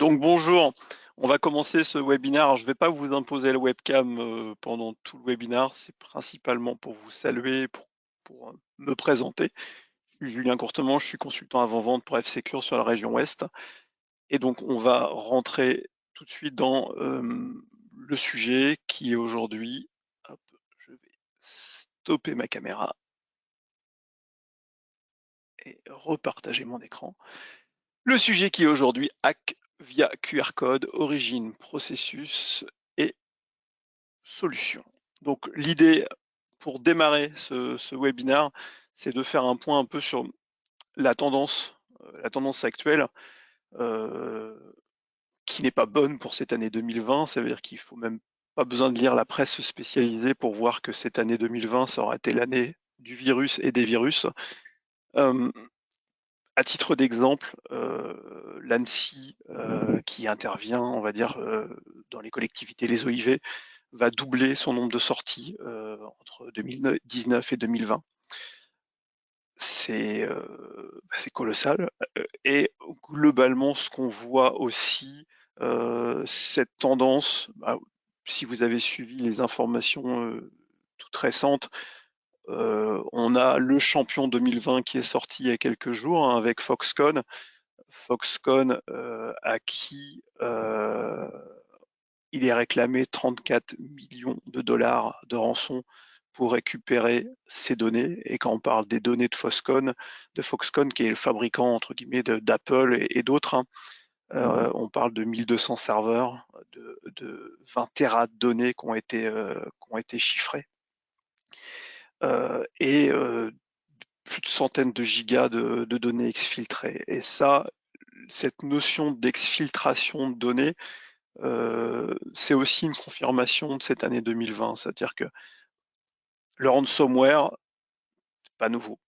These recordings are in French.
Donc bonjour, on va commencer ce webinaire. Alors, je ne vais pas vous imposer le webcam pendant tout le webinaire, c'est principalement pour vous saluer, pour me présenter. Je suis Julien Courtement, je suis consultant avant-vente pour F-Secure sur la région Ouest. Et donc on va rentrer tout de suite dans le sujet qui est aujourd'hui, hop, je vais stopper ma caméra et repartager mon écran. Le sujet qui est aujourd'hui hack via QR code, origine, processus et solution. Donc l'idée pour démarrer ce webinaire, c'est de faire un point un peu sur la tendance actuelle, euh, qui n'est pas bonne pour cette année 2020. Ça veut dire qu'il faut même pas besoin de lire la presse spécialisée pour voir que cette année 2020, ça aura été l'année du virus et des virus. À titre d'exemple, l'ANSSI, qui intervient, on va dire, dans les collectivités, les OIV, va doubler son nombre de sorties entre 2019 et 2020. C'est colossal. Et globalement, ce qu'on voit aussi, cette tendance, si vous avez suivi les informations toutes récentes, on a le champion 2020 qui est sorti il y a quelques jours, hein, avec Foxconn. Foxconn, à qui il est réclamé 34 millions de dollars de rançon pour récupérer ces données. Et quand on parle des données de Foxconn qui est le fabricant entre guillemets d'Apple et d'autres, hein, on parle de 1200 serveurs, de 20 téras de données qui ont été chiffrées, et plus de centaines de gigas de données exfiltrées. Et ça, cette notion d'exfiltration de données, c'est aussi une confirmation de cette année 2020, c'est-à-dire que le ransomware, c'est pas nouveau.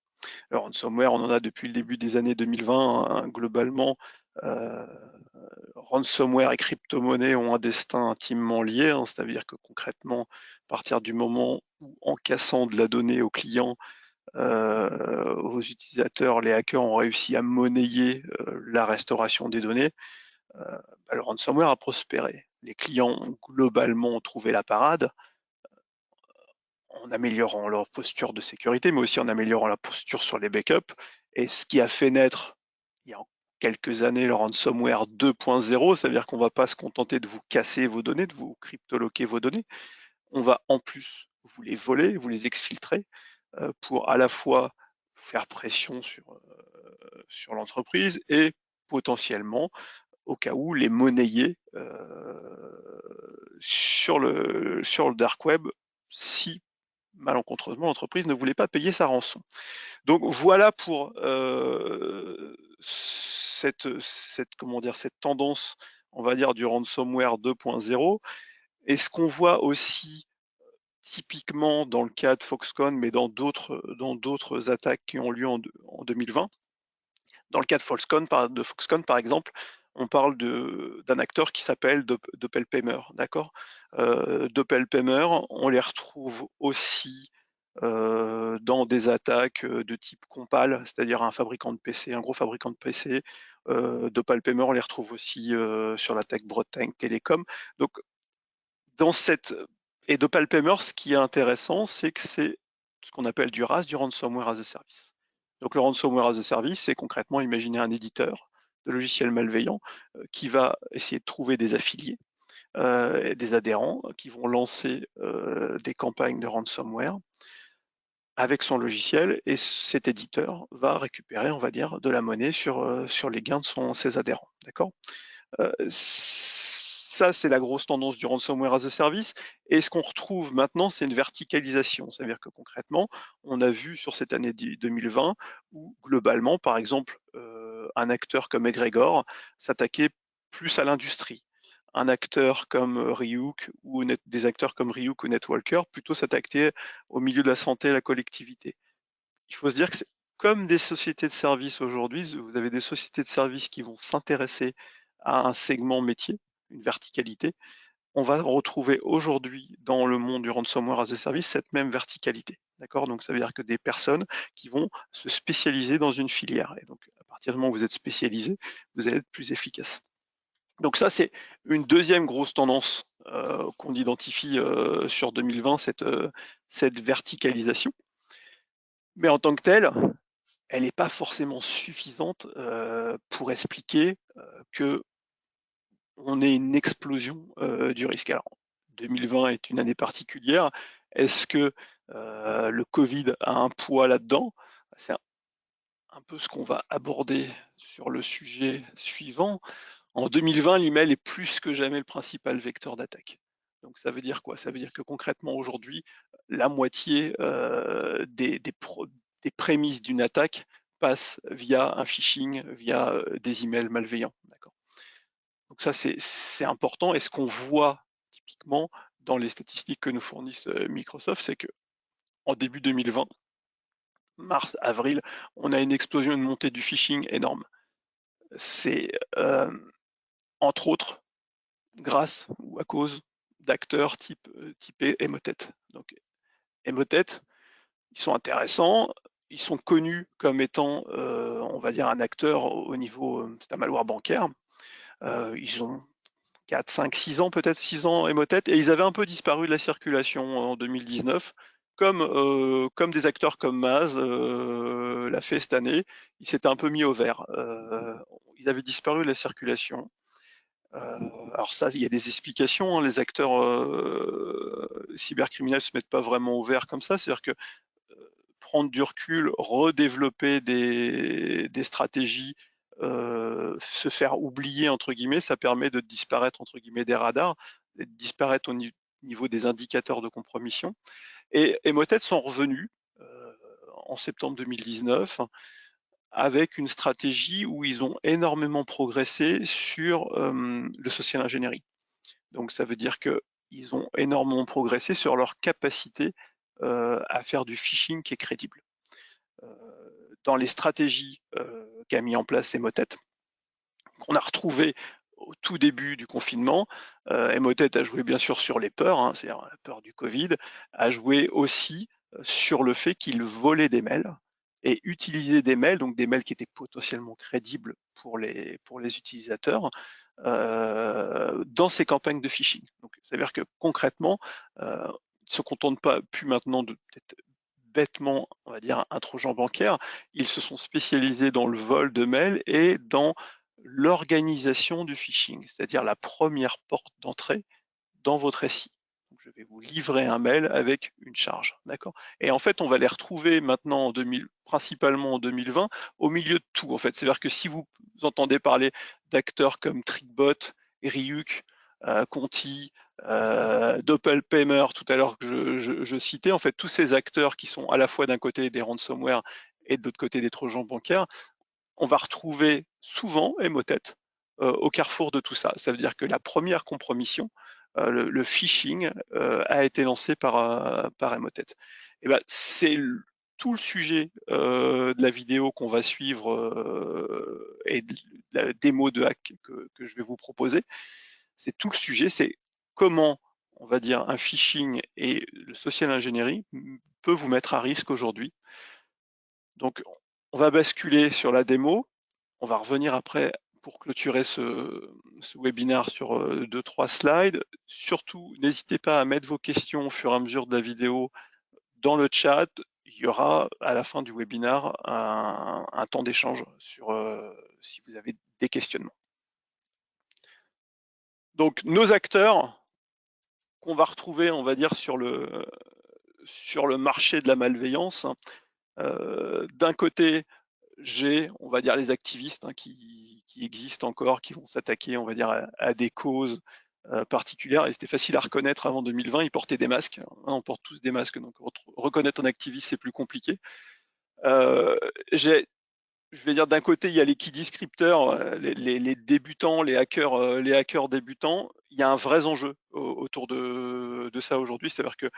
Le ransomware, on en a depuis le début des années 2020, hein, globalement. euh, Ransomware et crypto-monnaie ont un destin intimement lié, hein, c'est-à-dire que concrètement, à partir du moment où, en cassant de la donnée aux clients, aux utilisateurs, les hackers ont réussi à monnayer la restauration des données, le ransomware a prospéré. Les clients ont globalement trouvé la parade en améliorant leur posture de sécurité, mais aussi en améliorant la posture sur les backups. Et ce qui a fait naître, il y a quelques années, le ransomware 2.0, ça veut dire qu'on ne va pas se contenter de vous casser vos données, de vous cryptoloquer vos données. On va en plus vous les voler, vous les exfiltrer, pour à la fois faire pression sur l'entreprise et potentiellement, au cas où, les monnayer sur le dark web si malencontreusement l'entreprise ne voulait pas payer sa rançon. Donc voilà pour cette tendance, on va dire, du ransomware 2.0. Et ce qu'on voit aussi typiquement dans le cas de Foxconn, mais dans d'autres attaques qui ont lieu en 2020. Dans le cas de Foxconn, par exemple, on parle d'un acteur qui s'appelle Doppelpaymer, d'accord. Doppelpaymer, on les retrouve aussi dans des attaques de type Compal, c'est-à-dire un fabricant de PC, un gros fabricant de PC. Doppelpaymer, on les retrouve aussi sur l'attaque Bretagne Télécom. Donc, et Doppelpaymer, ce qui est intéressant, c'est que c'est ce qu'on appelle du RAS, du Ransomware as a Service. Donc le Ransomware as a Service, c'est concrètement imaginer un éditeur de logiciels malveillants qui va essayer de trouver des affiliés, des adhérents qui vont lancer des campagnes de ransomware avec son logiciel, et cet éditeur va récupérer, on va dire, de la monnaie sur les gains de ses adhérents. D'accord. Ça, c'est la grosse tendance du ransomware as a service. Et ce qu'on retrouve maintenant, c'est une verticalisation. C'est-à-dire que concrètement, on a vu sur cette année 2020 où globalement, par exemple, un acteur comme Egregor s'attaquait plus à l'industrie. Un acteur comme Ryuk ou des acteurs comme Ryuk ou Netwalker plutôt s'attaquaient au milieu de la santé et la collectivité. Il faut se dire que c'est comme des sociétés de services aujourd'hui, vous avez des sociétés de services qui vont s'intéresser à un segment métier, une verticalité. On va retrouver aujourd'hui dans le monde du ransomware as a service cette même verticalité. D'accord. Donc ça veut dire que des personnes qui vont se spécialiser dans une filière. Et donc à partir du moment où vous êtes spécialisé, vous allez être plus efficace. Donc ça, c'est une deuxième grosse tendance qu'on identifie sur 2020, cette verticalisation. Mais en tant que telle, elle n'est pas forcément suffisante pour expliquer que on ait une explosion du risque. Alors, 2020 est une année particulière. Est-ce que le Covid a un poids là-dedans? C'est un peu ce qu'on va aborder sur le sujet suivant. En 2020, l'email est plus que jamais le principal vecteur d'attaque. Donc ça veut dire quoi? Ça veut dire que concrètement aujourd'hui, la moitié des prémices d'une attaque passe via un phishing, via des emails malveillants. D'accord. Donc ça c'est important. Et ce qu'on voit typiquement dans les statistiques que nous fournissent Microsoft, c'est que en début 2020, mars, avril, on a une explosion, une montée du phishing énorme. C'est entre autres grâce ou à cause d'acteurs typés Emotet. Donc Emotet, ils sont intéressants, ils sont connus comme étant, on va dire, un acteur au niveau, c'est un malware bancaire. Ils ont 4, 5, 6 ans, peut-être 6 ans Emotet, et ils avaient un peu disparu de la circulation en 2019, comme des acteurs comme Maz l'a fait cette année. Ils s'étaient un peu mis au vert. Ils avaient disparu de la circulation. Alors ça, il y a des explications, hein. Les acteurs cybercriminels se mettent pas vraiment au vert comme ça. C'est-à-dire que prendre du recul, redévelopper des stratégies, se faire oublier entre guillemets, ça permet de disparaître entre guillemets des radars, de disparaître au niveau des indicateurs de compromission. Et Emotet sont revenus en septembre 2019 avec une stratégie où ils ont énormément progressé sur le social engineering. Donc ça veut dire qu'ils ont énormément progressé sur leur capacité à faire du phishing qui est crédible. Dans les stratégies qu'a mis en place Emotet, qu'on a retrouvé au tout début du confinement, Emotet a joué bien sûr sur les peurs, hein, c'est-à-dire la peur du Covid, a joué aussi sur le fait qu'il volait des mails et utilisait des mails, donc des mails qui étaient potentiellement crédibles pour les utilisateurs, dans ses campagnes de phishing. Donc, c'est-à-dire que concrètement, ils ne se contentent pas plus maintenant de peut-être bêtement, on va dire, un trojan bancaire. Ils se sont spécialisés dans le vol de mails et dans l'organisation du phishing, c'est-à-dire la première porte d'entrée dans votre SI. Donc, je vais vous livrer un mail avec une charge, d'accord? Et en fait, on va les retrouver maintenant principalement en 2020, au milieu de tout, en fait. C'est-à-dire que si vous entendez parler d'acteurs comme Trickbot, Ryuk, Conti, Doppelpaymer, tout à l'heure que je citais, en fait, tous ces acteurs qui sont à la fois d'un côté des ransomware et de l'autre côté des trojans bancaires, on va retrouver souvent Emotet au carrefour de tout ça. Ça veut dire que la première compromission, le phishing, a été lancé par Emotet. Et ben, c'est tout le sujet de la vidéo qu'on va suivre et de la démo de hack que je vais vous proposer. C'est tout le sujet, c'est comment, on va dire, un phishing et le social engineering peut vous mettre à risque aujourd'hui. Donc, on va basculer sur la démo. On va revenir après pour clôturer ce webinaire sur 2-3 slides. Surtout, n'hésitez pas à mettre vos questions au fur et à mesure de la vidéo dans le chat. Il y aura à la fin du webinaire un temps d'échange sur si vous avez des questionnements. Donc, nos acteurs qu'on va retrouver, on va dire, sur le marché de la malveillance. D'un côté, j'ai, on va dire, les activistes qui existent encore, qui vont s'attaquer, on va dire, à des causes particulières. Et c'était facile à reconnaître avant 2020, ils portaient des masques. On porte tous des masques, donc reconnaître un activiste, c'est plus compliqué. Je vais dire, d'un côté, il y a les key descripteurs, les débutants, les hackers débutants. Il y a un vrai enjeu autour de ça aujourd'hui, c'est-à-dire que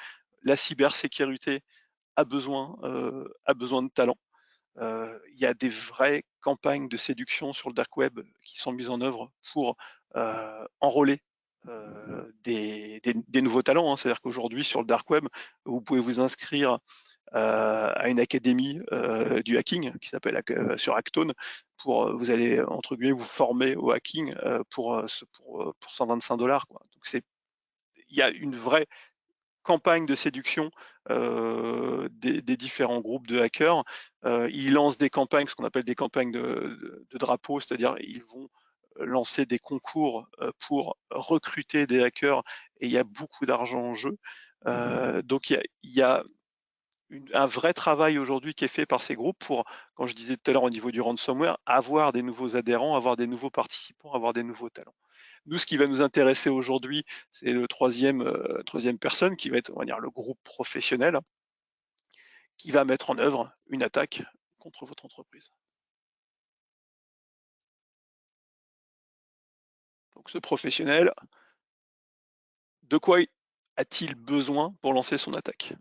la cybersécurité a besoin de talent. Il y a des vraies campagnes de séduction sur le dark web qui sont mises en œuvre pour enrôler des nouveaux talents, hein. C'est-à-dire qu'aujourd'hui, sur le dark web, vous pouvez vous inscrire à une académie du hacking qui s'appelle sur Hackton. Vous allez entre guillemets vous former au hacking pour 125 $. Quoi. Donc il y a une vraie campagne de séduction des différents groupes de hackers. Ils lancent des campagnes, ce qu'on appelle des campagnes de drapeaux, c'est-à-dire ils vont lancer des concours pour recruter des hackers et il y a beaucoup d'argent en jeu. Donc il y a un vrai travail aujourd'hui qui est fait par ces groupes pour, quand je disais tout à l'heure au niveau du ransomware, avoir des nouveaux adhérents, avoir des nouveaux participants, avoir des nouveaux talents. Nous, ce qui va nous intéresser aujourd'hui, c'est le troisième personne qui va être, on va dire, le groupe professionnel qui va mettre en œuvre une attaque contre votre entreprise. Donc ce professionnel, de quoi a-t-il besoin pour lancer son attaque?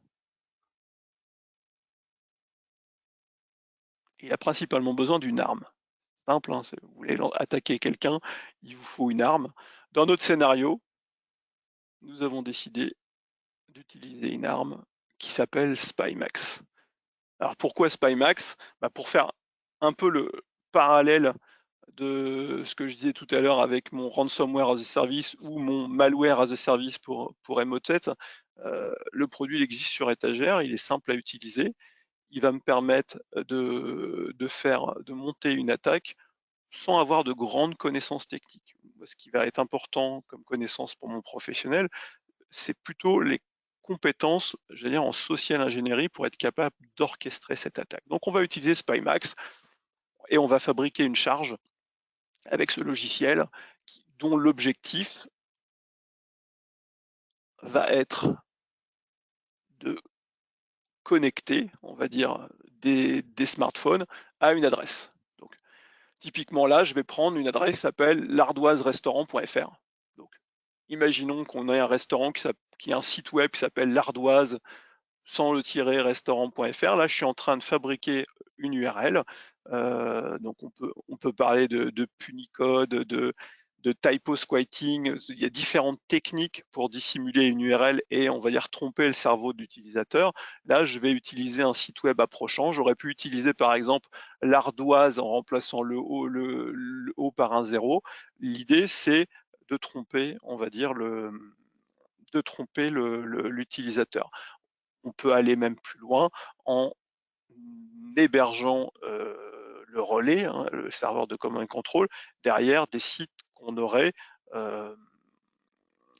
Il a principalement besoin d'une arme. Simple, hein, vous voulez attaquer quelqu'un, il vous faut une arme. Dans notre scénario, nous avons décidé d'utiliser une arme qui s'appelle SpyMax. Alors pourquoi SpyMax? Pour faire un peu le parallèle de ce que je disais tout à l'heure avec mon ransomware as a service ou mon malware as a service pour Emotet, le produit il existe sur étagère, il est simple à utiliser, il va me permettre de monter une attaque sans avoir de grandes connaissances techniques. Ce qui va être important comme connaissance pour mon professionnel, c'est plutôt les compétences, j'allais dire, en social ingénierie pour être capable d'orchestrer cette attaque. Donc on va utiliser SpyMax et on va fabriquer une charge avec ce logiciel dont l'objectif va être de connecter, on va dire, des smartphones à une adresse. Donc, typiquement là, je vais prendre une adresse qui s'appelle l'ardoiserestaurant.fr. Donc, imaginons qu'on ait un restaurant qui a un site web qui s'appelle l'ardoise sans le tirer restaurant.fr. Là, je suis en train de fabriquer une URL. Donc, on peut parler de punicode, de typo squatting. Il y a différentes techniques pour dissimuler une URL et, on va dire, tromper le cerveau de l'utilisateur. Là, je vais utiliser un site web approchant. J'aurais pu utiliser, par exemple, l'ardoise en remplaçant le O par un 0. L'idée, c'est de tromper, on va dire, l'utilisateur. On peut aller même plus loin en hébergeant le relais, hein, le serveur de command and control, derrière des sites euh,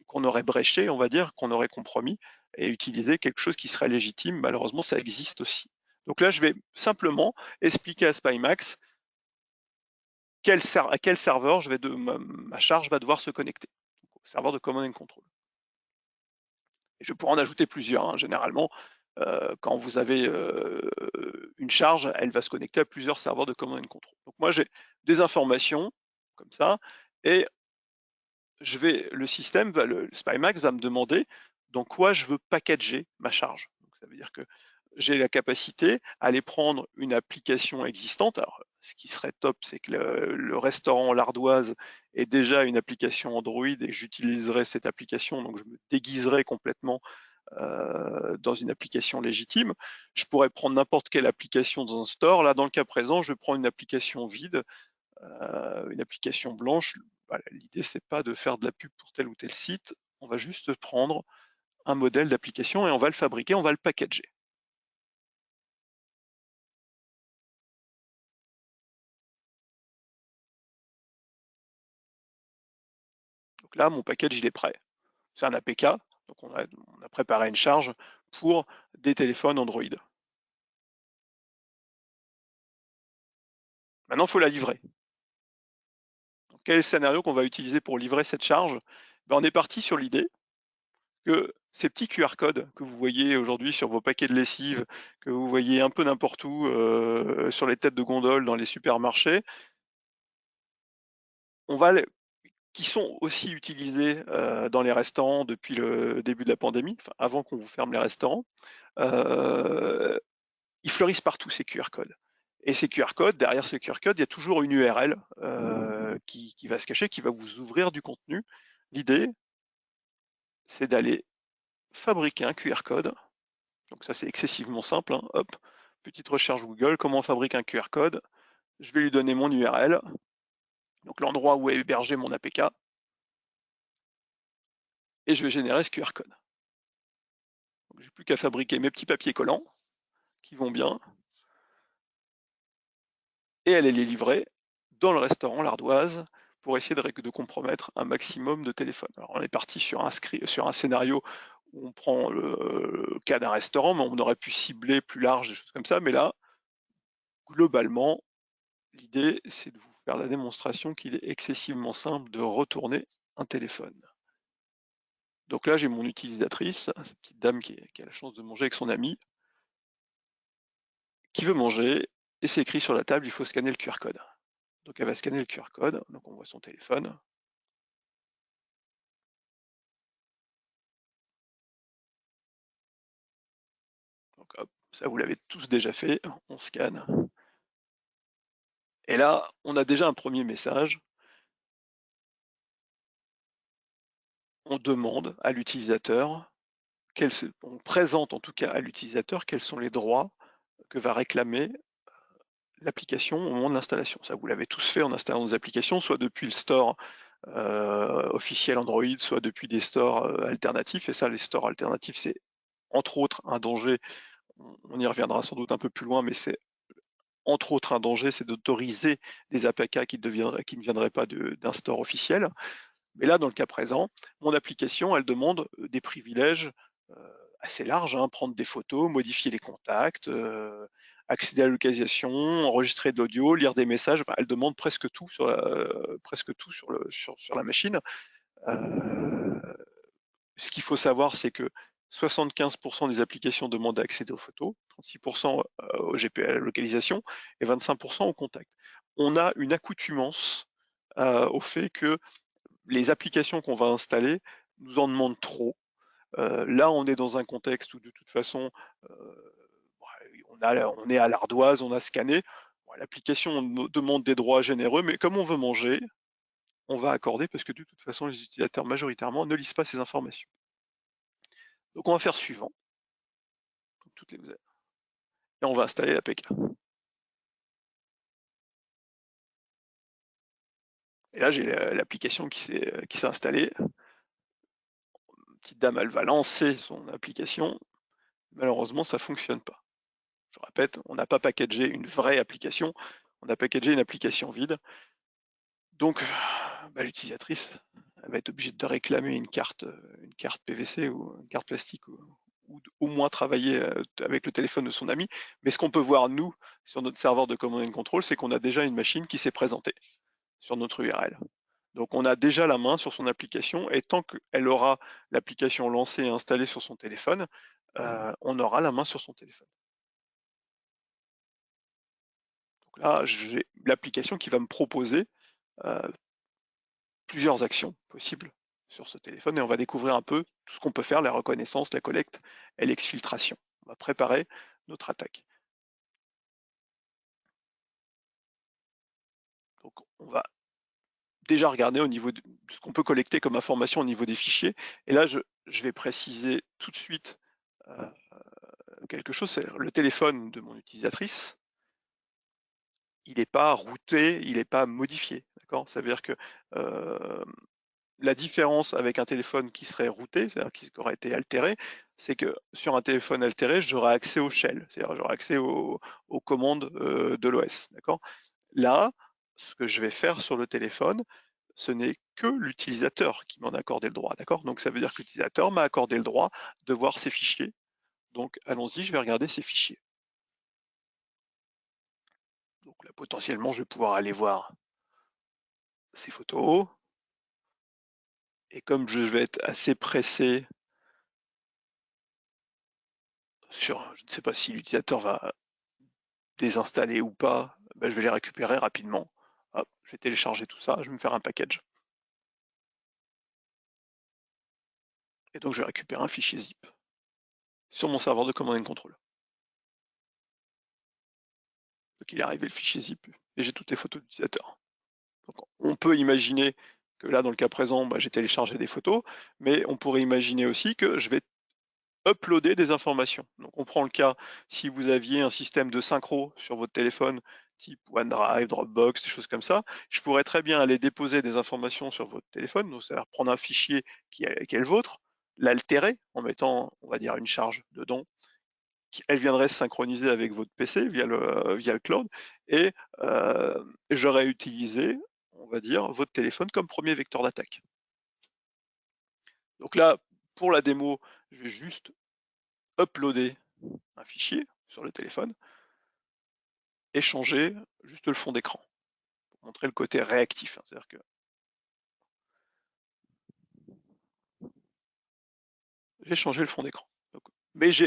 qu'on aurait bréchés, on va dire, qu'on aurait compromis, et utiliser quelque chose qui serait légitime. Malheureusement, ça existe aussi. Donc là, je vais simplement expliquer à SpyMax à quel serveur ma charge va devoir se connecter, au serveur de command and control. Et je pourrais en ajouter plusieurs, hein. Généralement, quand vous avez une charge, elle va se connecter à plusieurs serveurs de command and control. Donc moi, j'ai des informations comme ça, et le système, le SpyMax va me demander dans quoi je veux packager ma charge. Donc ça veut dire que j'ai la capacité à aller prendre une application existante. Alors, ce qui serait top, c'est que le restaurant L'Ardoise est déjà une application Android et j'utiliserai cette application, donc je me déguiserai complètement dans une application légitime. Je pourrais prendre n'importe quelle application dans un store. Là, dans le cas présent, je vais prendre une application vide, une application blanche. Voilà, l'idée, c'est pas de faire de la pub pour tel ou tel site. On va juste prendre un modèle d'application et on va le fabriquer, on va le packager. Donc là, mon package, il est prêt. C'est un APK, donc on a préparé une charge pour des téléphones Android. Maintenant, il faut la livrer. Donc, quel est le scénario qu'on va utiliser pour livrer cette charge? On est parti sur l'idée que ces petits QR codes que vous voyez aujourd'hui sur vos paquets de lessive, que vous voyez un peu n'importe où sur les têtes de gondole dans les supermarchés, qui sont aussi utilisés dans les restaurants depuis le début de la pandémie, enfin, avant qu'on vous ferme les restaurants, ils fleurissent partout ces QR codes. Et ces QR codes, derrière ces QR codes, il y a toujours une URL qui va se cacher, qui va vous ouvrir du contenu. L'idée, c'est d'aller fabriquer un QR code. Donc ça, c'est excessivement simple, hein. Hop, petite recherche Google, comment on fabrique un QR code. Je vais lui donner mon URL, donc l'endroit où est hébergé mon APK, et je vais générer ce QR code. Donc j'ai plus qu'à fabriquer mes petits papiers collants qui vont bien, et aller les livrer dans le restaurant L'Ardoise pour essayer de compromettre un maximum de téléphones. Alors on est parti sur un scénario où on prend le cas d'un restaurant, mais on aurait pu cibler plus large, des choses comme ça, mais là, globalement, l'idée, c'est de vous faire la démonstration qu'il est excessivement simple de retourner un téléphone. Donc là, j'ai mon utilisatrice, cette petite dame qui a la chance de manger avec son ami, qui veut manger, et c'est écrit sur la table, il faut scanner le QR code. Donc elle va scanner le QR code, donc on voit son téléphone. Donc hop, ça vous l'avez tous déjà fait, on scanne. Et là, on a déjà un premier message. On demande à l'utilisateur, on présente en tout cas à l'utilisateur quels sont les droits que va réclamer l'application au moment de l'installation. Ça, vous l'avez tous fait en installant nos applications, soit depuis le store officiel Android, soit depuis des stores alternatifs. Et ça, les stores alternatifs, c'est entre autres un danger. On y reviendra sans doute un peu plus loin, mais c'est entre autres un danger, c'est d'autoriser des APK qui ne viendraient pas d'un store officiel. Mais là, dans le cas présent, mon application, elle demande des privilèges assez larges, hein, prendre des photos, modifier les contacts, accéder à la localisation, enregistrer de l'audio, lire des messages. Enfin, elle demande presque tout sur la machine. Ce qu'il faut savoir, c'est que 75% des applications demandent à accéder aux photos, 36% au GPS, à la localisation, et 25% au contact. On a une accoutumance au fait que les applications qu'on va installer nous en demandent trop. Là, on est dans un contexte où de toute façon, on est à l'ardoise, on a scanné. Bon, l'application demande des droits généreux, mais comme on veut manger, on va accorder parce que de toute façon, les utilisateurs majoritairement ne lisent pas ces informations. Donc on va faire suivant, et on va installer l'APK. Et là, j'ai l'application qui s'est installée. Petite dame, elle va lancer son application. Malheureusement, ça ne fonctionne pas. Je répète, on n'a pas packagé une vraie application, on a packagé une application vide. Donc, l'utilisatrice va être obligée de réclamer une carte PVC ou une carte plastique ou au moins travailler avec le téléphone de son ami. Mais ce qu'on peut voir, nous, sur notre serveur de command and control, c'est qu'on a déjà une machine qui s'est présentée sur notre URL. Donc on a déjà la main sur son application, et tant qu'elle aura l'application lancée et installée sur son téléphone, on aura la main sur son téléphone. Donc là, j'ai l'application qui va me proposer plusieurs actions possibles sur ce téléphone, et on va découvrir un peu tout ce qu'on peut faire, la reconnaissance, la collecte et l'exfiltration. On va préparer notre attaque. Donc on va déjà regarder au niveau de ce qu'on peut collecter comme information au niveau des fichiers. Et là, je vais préciser tout de suite quelque chose, c'est le téléphone de mon utilisatrice. Il n'est pas routé, il n'est pas modifié. D'accord ? Ça veut dire que la différence avec un téléphone qui serait routé, c'est-à-dire qui aurait été altéré, c'est que sur un téléphone altéré, j'aurai accès au shell, c'est-à-dire j'aurai accès aux commandes de l'OS. D'accord ? Là, ce que je vais faire sur le téléphone, ce n'est que l'utilisateur qui m'en a accordé le droit. D'accord ? Donc ça veut dire que l'utilisateur m'a accordé le droit de voir ses fichiers. Donc allons-y, je vais regarder ces fichiers. Donc là, potentiellement, je vais pouvoir aller voir ces photos. Et comme je vais être assez pressé sur, je ne sais pas si l'utilisateur va désinstaller ou pas, ben, je vais les récupérer rapidement. Hop, je vais télécharger tout ça, je vais me faire un package. Et donc je vais récupérer un fichier zip sur mon serveur de command and control. Donc il est arrivé le fichier zip et j'ai toutes les photos d'utilisateurs. Donc on peut imaginer que là, dans le cas présent, j'ai téléchargé des photos, mais on pourrait imaginer aussi que je vais uploader des informations. Donc on prend le cas, si vous aviez un système de synchro sur votre téléphone, type OneDrive, Dropbox, des choses comme ça, je pourrais très bien aller déposer des informations sur votre téléphone, donc c'est-à-dire prendre un fichier qui est le vôtre, l'altérer en mettant, on va dire, une charge dedans, elle viendrait se synchroniser avec votre PC via le cloud, et j'aurais utilisé, on va dire, votre téléphone comme premier vecteur d'attaque. Donc là, pour la démo, je vais juste uploader un fichier sur le téléphone et changer juste le fond d'écran pour montrer le côté réactif. C'est-à-dire que j'ai changé le fond d'écran. Mais ce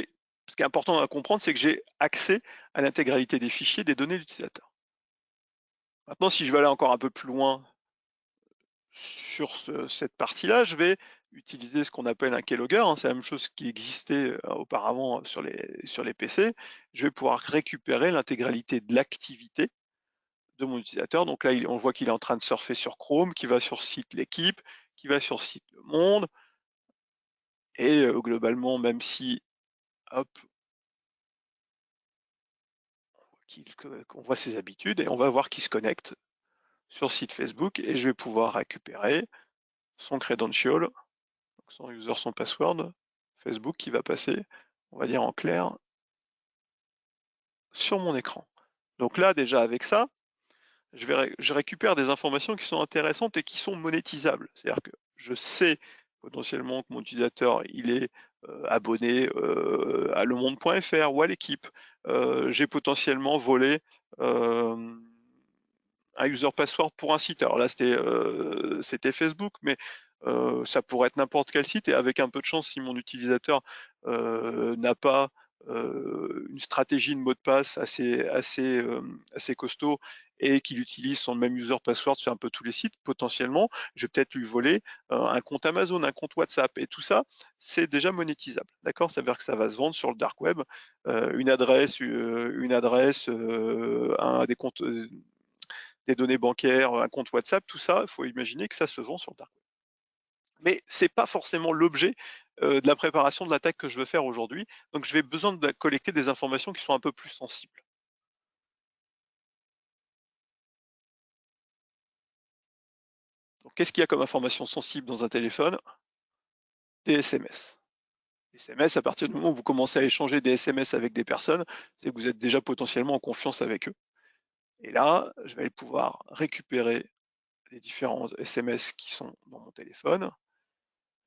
qui est important à comprendre, c'est que j'ai accès à l'intégralité des fichiers des données de l'utilisateur. Maintenant, si je veux aller encore un peu plus loin sur cette partie-là, je vais utiliser ce qu'on appelle un keylogger, c'est la même chose qui existait auparavant sur les PC. Je vais pouvoir récupérer l'intégralité de l'activité de mon utilisateur. Donc là, on voit qu'il est en train de surfer sur Chrome, qui va sur site L'équipe, qui va sur site Le Monde, et globalement, même si, hop, on voit ses habitudes, et on va voir qu'il se connecte sur site Facebook, et je vais pouvoir récupérer son credential, son user, son password, Facebook qui va passer, on va dire en clair, sur mon écran. Donc là, déjà avec ça, je récupère des informations qui sont intéressantes et qui sont monétisables. C'est-à-dire que je sais potentiellement que mon utilisateur il est abonné à lemonde.fr ou à l'équipe. J'ai potentiellement volé un user password pour un site. Alors là, c'était Facebook, mais ça pourrait être n'importe quel site. Et avec un peu de chance, si mon utilisateur n'a pas une stratégie de mot de passe assez costaud et qu'il utilise son même user password sur un peu tous les sites, potentiellement, je vais peut-être lui voler un compte Amazon, un compte WhatsApp. Et tout ça, c'est déjà monétisable. D'accord? Ça veut dire que ça va se vendre sur le dark web. Une adresse, des comptes, des données bancaires, un compte WhatsApp, tout ça, il faut imaginer que ça se vend sur le dark web. Mais ce n'est pas forcément l'objet de la préparation de l'attaque que je veux faire aujourd'hui. Donc je vais besoin de collecter des informations qui sont un peu plus sensibles. Donc qu'est-ce qu'il y a comme information sensible dans un téléphone? Des SMS. Des SMS, à partir du moment où vous commencez à échanger des SMS avec des personnes, c'est que vous êtes déjà potentiellement en confiance avec eux. Et là, je vais pouvoir récupérer les différents SMS qui sont dans mon téléphone,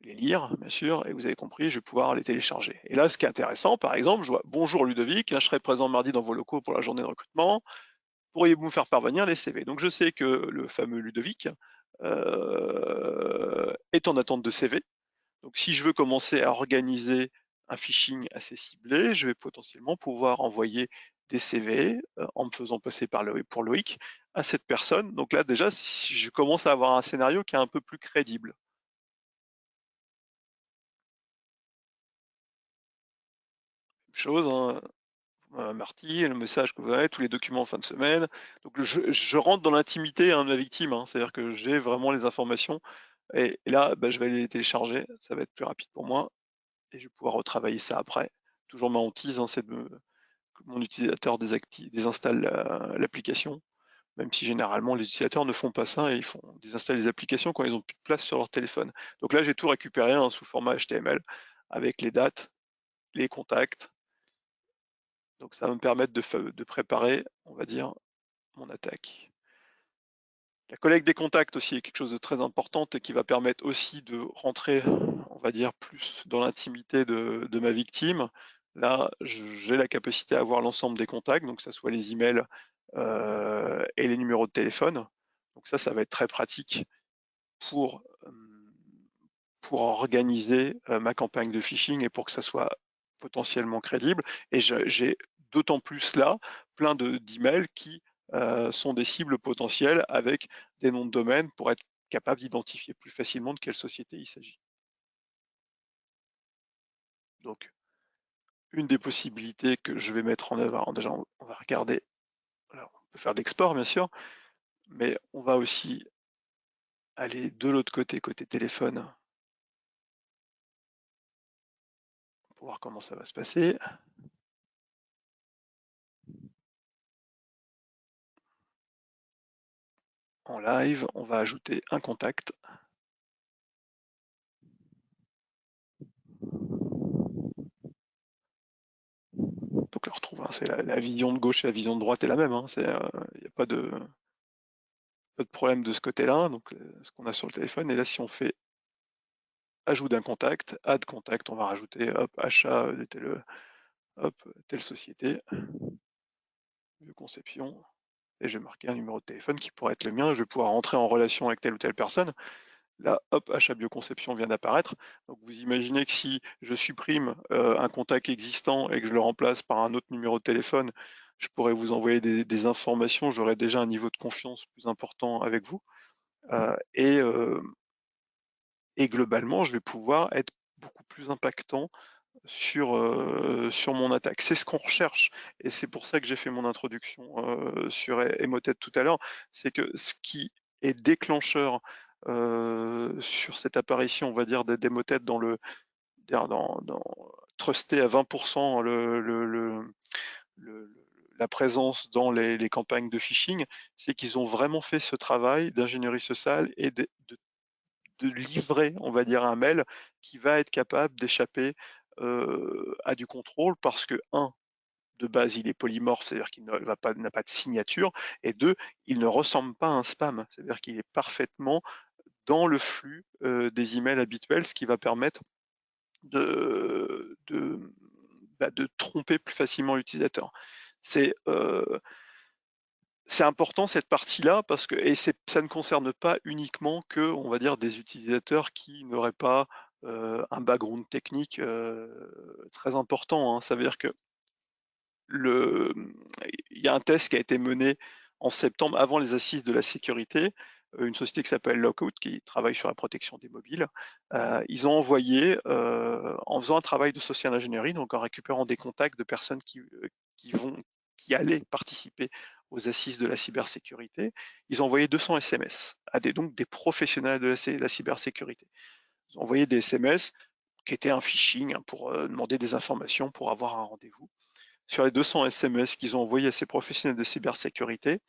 les lire, bien sûr, et vous avez compris, je vais pouvoir les télécharger. Et là, ce qui est intéressant, par exemple, je vois bonjour Ludovic, là je serai présent mardi dans vos locaux pour la journée de recrutement, pourriez-vous me faire parvenir les CV? Donc je sais que le fameux Ludovic est en attente de CV. Donc si je veux commencer à organiser un phishing assez ciblé, je vais potentiellement pouvoir envoyer des CV en me faisant passer pour Loïc à cette personne. Donc là déjà, si je commence à avoir un scénario qui est un peu plus crédible. Chose, hein, Marty, le message que vous avez, tous les documents en fin de semaine. Donc je rentre dans l'intimité de la victime, c'est-à-dire que j'ai vraiment les informations, et là, bah, je vais aller les télécharger, ça va être plus rapide pour moi, et je vais pouvoir retravailler ça après. Toujours ma hantise, c'est que mon utilisateur désinstalle l'application, même si généralement les utilisateurs ne font pas ça, et ils désinstallent les applications quand ils n'ont plus de place sur leur téléphone. Donc là, j'ai tout récupéré sous format HTML, avec les dates, les contacts. Donc ça va me permettre de préparer, on va dire, mon attaque. La collecte des contacts aussi est quelque chose de très important et qui va permettre aussi de rentrer, on va dire, plus dans l'intimité de ma victime. Là, j'ai la capacité à avoir l'ensemble des contacts, donc que ce soit les emails et les numéros de téléphone. Donc ça va être très pratique pour, pour organiser ma campagne de phishing et pour que ça soit potentiellement crédible. Et j'ai d'autant plus là plein d'emails qui sont des cibles potentielles avec des noms de domaine pour être capable d'identifier plus facilement de quelle société il s'agit. Donc, une des possibilités que je vais mettre en œuvre, déjà on va regarder, alors on peut faire d'export bien sûr, mais on va aussi aller de l'autre côté, côté téléphone, pour voir comment ça va se passer. En live, on va ajouter un contact. Donc on retrouve, hein, c'est la vision de gauche et la vision de droite est la même. Il n'y a pas de problème de ce côté-là. Donc ce qu'on a sur le téléphone. Et là, si on fait ajout d'un contact, add contact, on va rajouter hop, achat de telle société, de conception. Et je vais marquer un numéro de téléphone qui pourrait être le mien. Je vais pouvoir rentrer en relation avec telle ou telle personne. Là, hop, achat bioconception vient d'apparaître. Donc vous imaginez que si je supprime un contact existant et que je le remplace par un autre numéro de téléphone, je pourrais vous envoyer des informations, j'aurais déjà un niveau de confiance plus important avec vous. Euh, et, euh, et globalement, je vais pouvoir être beaucoup plus impactant sur mon attaque. C'est ce qu'on recherche. Et c'est pour ça que j'ai fait mon introduction sur Emotet tout à l'heure. C'est que ce qui est déclencheur sur cette apparition, on va dire, d'Emotet dans truster à 20% le- la présence dans les campagnes de phishing, c'est qu'ils ont vraiment fait ce travail d'ingénierie sociale et de livrer, on va dire, un mail qui va être capable d'échapper à du contrôle parce que, un, de base, il est polymorphe, c'est-à-dire qu'il n'a pas de signature, et deux, il ne ressemble pas à un spam, c'est-à-dire qu'il est parfaitement dans le flux des emails habituels, ce qui va permettre de tromper plus facilement l'utilisateur. C'est c'est important cette partie-là parce que ça ne concerne pas uniquement que, on va dire, des utilisateurs qui n'auraient pas un background technique très important, hein. Ça veut dire que le, il y a un test qui a été mené en septembre avant les assises de la sécurité, une société qui s'appelle Lockout qui travaille sur la protection des mobiles. Ils ont envoyé, en faisant un travail de social ingénierie, donc en récupérant des contacts de personnes qui qui allaient participer aux assises de la cybersécurité, ils ont envoyé 200 SMS à donc des professionnels de la cybersécurité. Ils ont envoyé des SMS qui étaient un phishing, hein, pour demander des informations pour avoir un rendez-vous. Sur les 200 SMS qu'ils ont envoyés à ces professionnels de cybersécurité,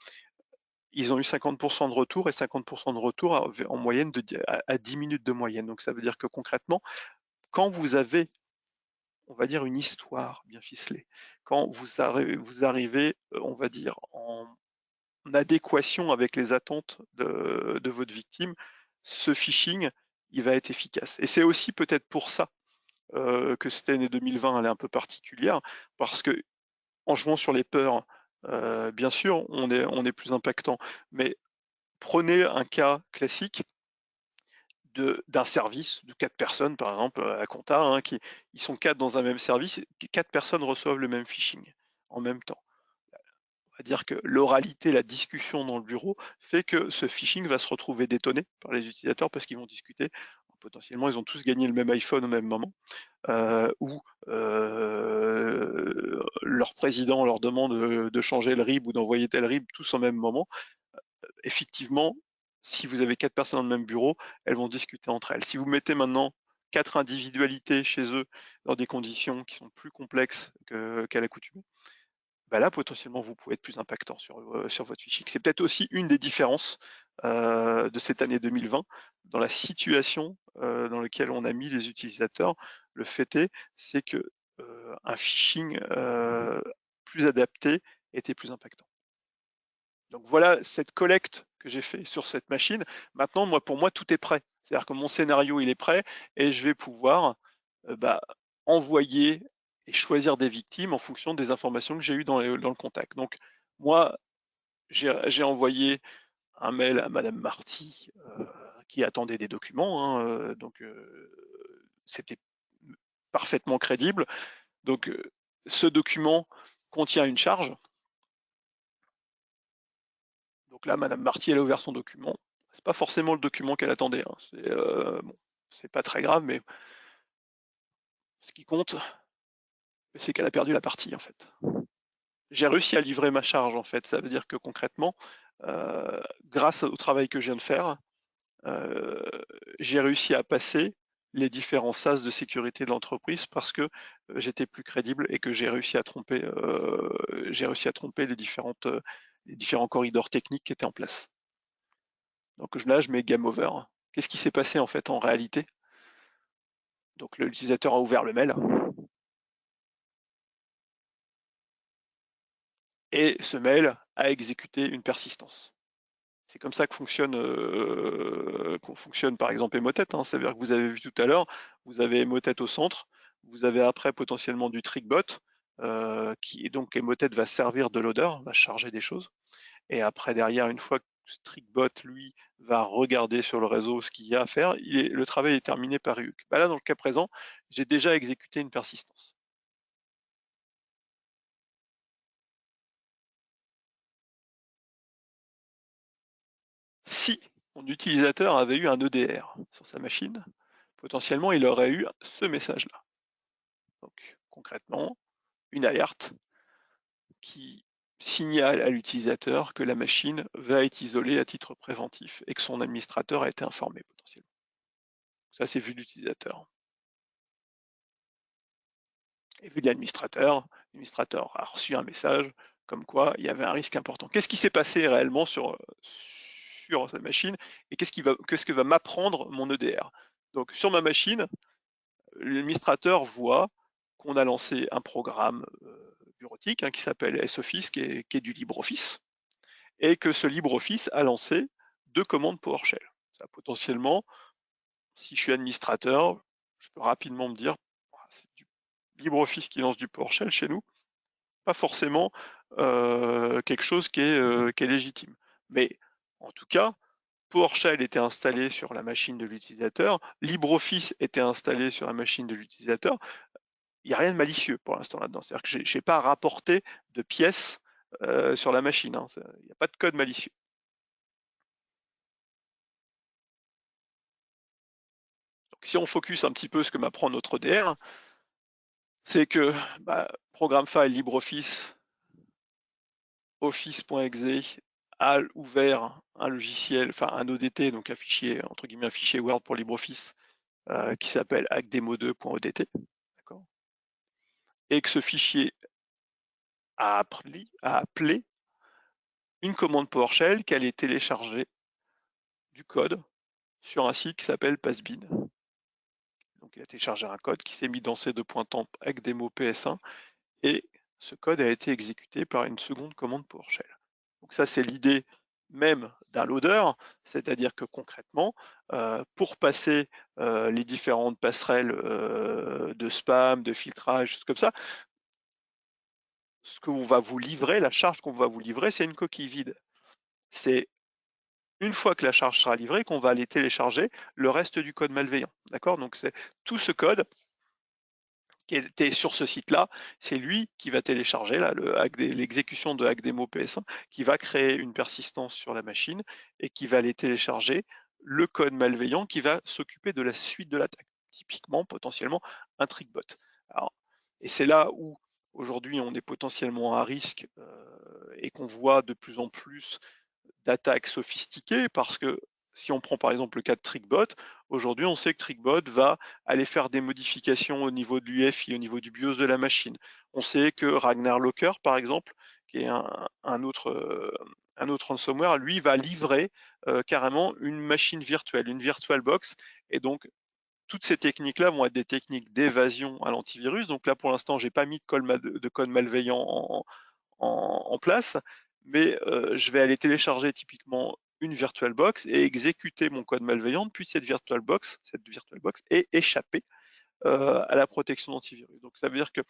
ils ont eu 50% de retour et 50% de retour en moyenne à 10 minutes de moyenne. Donc ça veut dire que concrètement, quand vous avez, on va dire, une histoire bien ficelée, quand vous arrivez, on va dire, en adéquation avec les attentes de votre victime, ce phishing, il va être efficace. Et c'est aussi peut-être pour ça que cette année 2020 elle est un peu particulière, parce que en jouant sur les peurs, bien sûr, on est plus impactant. Mais prenez un cas classique d'un service de 4 personnes, par exemple, à compta, hein, ils sont 4 dans un même service, 4 personnes reçoivent le même phishing en même temps. On va dire que l'oralité, la discussion dans le bureau fait que ce phishing va se retrouver détonné par les utilisateurs parce qu'ils vont discuter. Potentiellement, ils ont tous gagné le même iPhone au même moment. Où leur président leur demande de changer le RIB ou d'envoyer tel RIB tous au même moment. Effectivement, si vous avez 4 personnes dans le même bureau, elles vont discuter entre elles. Si vous mettez maintenant 4 individualités chez eux dans des conditions qui sont plus complexes qu'à l'accoutumée, bah là, potentiellement, vous pouvez être plus impactant sur votre phishing. C'est peut-être aussi une des différences de cette année 2020 dans la situation dans laquelle on a mis les utilisateurs. Le fait est, c'est que un phishing plus adapté était plus impactant. Donc voilà cette collecte que j'ai fait sur cette machine. Maintenant, pour moi, tout est prêt. C'est-à-dire que mon scénario, il est prêt et je vais pouvoir envoyer et choisir des victimes en fonction des informations que j'ai eues dans le contact. Donc moi, j'ai envoyé un mail à Madame Marty qui attendait des documents, hein, donc c'était parfaitement crédible. Donc ce document contient une charge. Donc là, Madame Marty, elle a ouvert son document. C'est pas forcément le document qu'elle attendait, hein. C'est pas très grave, mais ce qui compte, c'est qu'elle a perdu la partie en fait. J'ai réussi à livrer ma charge en fait. Ça veut dire que concrètement, grâce au travail que je viens de faire, j'ai réussi à passer les différents sas de sécurité de l'entreprise parce que j'étais plus crédible et que j'ai réussi à tromper les différents corridors techniques qui étaient en place. Donc là, je mets game over. Qu'est-ce qui s'est passé en fait en réalité? Donc l'utilisateur a ouvert le mail et ce mail a exécuté une persistance. C'est comme ça que fonctionne par exemple Emotet, hein. C'est-à-dire que vous avez vu tout à l'heure, vous avez Emotet au centre, vous avez après potentiellement du trickbot, qui et donc Emotet va servir de loader, va charger des choses. Et après derrière, une fois que ce trickbot lui va regarder sur le réseau ce qu'il y a à faire, le travail est terminé par Ryuk. Bah là, dans le cas présent, j'ai déjà exécuté une persistance. Si mon utilisateur avait eu un EDR sur sa machine, potentiellement il aurait eu ce message-là. Donc concrètement, une alerte qui signale à l'utilisateur que la machine va être isolée à titre préventif et que son administrateur a été informé potentiellement. Ça, c'est vu de l'utilisateur. Et vu de l'administrateur a reçu un message comme quoi il y avait un risque important. Qu'est-ce qui s'est passé réellement sur sa machine et qu'est-ce que va m'apprendre mon EDR? Donc sur ma machine, l'administrateur voit qu'on a lancé un programme bureautique, hein, qui s'appelle S-Office, qui est du LibreOffice, et que ce LibreOffice a lancé 2 commandes PowerShell. Ça, potentiellement, si je suis administrateur, je peux rapidement me dire, c'est du LibreOffice qui lance du PowerShell chez nous, pas forcément quelque chose qui est légitime. Mais en tout cas, PowerShell était installé sur la machine de l'utilisateur, LibreOffice était installé sur la machine de l'utilisateur. Il n'y a rien de malicieux pour l'instant là-dedans. C'est-à-dire que je n'ai pas rapporté de pièces sur la machine, hein. Il n'y a pas de code malicieux. Donc, si on focus un petit peu ce que m'apprend notre DR, c'est que programme file LibreOffice, office.exe a ouvert un logiciel, enfin un ODT, donc un fichier, entre guillemets, un fichier Word pour LibreOffice qui s'appelle hackdemo2.odt, d'accord, et que ce fichier a appelé une commande PowerShell qui allait télécharger du code sur un site qui s'appelle Passbin. Donc il a téléchargé un code qui s'est mis dans ces 2 points-temp hackdemo PS1 et ce code a été exécuté par une seconde commande PowerShell. Donc ça, c'est l'idée même d'un loader, c'est-à-dire que concrètement, pour passer les différentes passerelles de spam, de filtrage, tout comme ça, ce qu'on va vous livrer, la charge qu'on va vous livrer, c'est une coquille vide. C'est une fois que la charge sera livrée qu'on va aller télécharger le reste du code malveillant. D'accord? Donc c'est tout ce code qui était sur ce site-là, c'est lui qui va télécharger l'exécution de hackdemo PS1, qui va créer une persistance sur la machine et qui va aller télécharger le code malveillant qui va s'occuper de la suite de l'attaque, typiquement potentiellement un trickbot. Alors, et c'est là où aujourd'hui on est potentiellement à risque et qu'on voit de plus en plus d'attaques sophistiquées parce que si on prend par exemple le cas de Trickbot, aujourd'hui on sait que Trickbot va aller faire des modifications au niveau de l'UEFI, au niveau du BIOS de la machine. On sait que Ragnar Locker, par exemple, qui est un autre ransomware, lui va livrer carrément une machine virtuelle, une VirtualBox, et donc toutes ces techniques-là vont être des techniques d'évasion à l'antivirus. Donc là, pour l'instant, j'ai pas mis de code malveillant en place, mais je vais aller télécharger typiquement une VirtualBox et exécuter mon code malveillant depuis cette VirtualBox et échapper à la protection d'antivirus. Donc ça veut dire que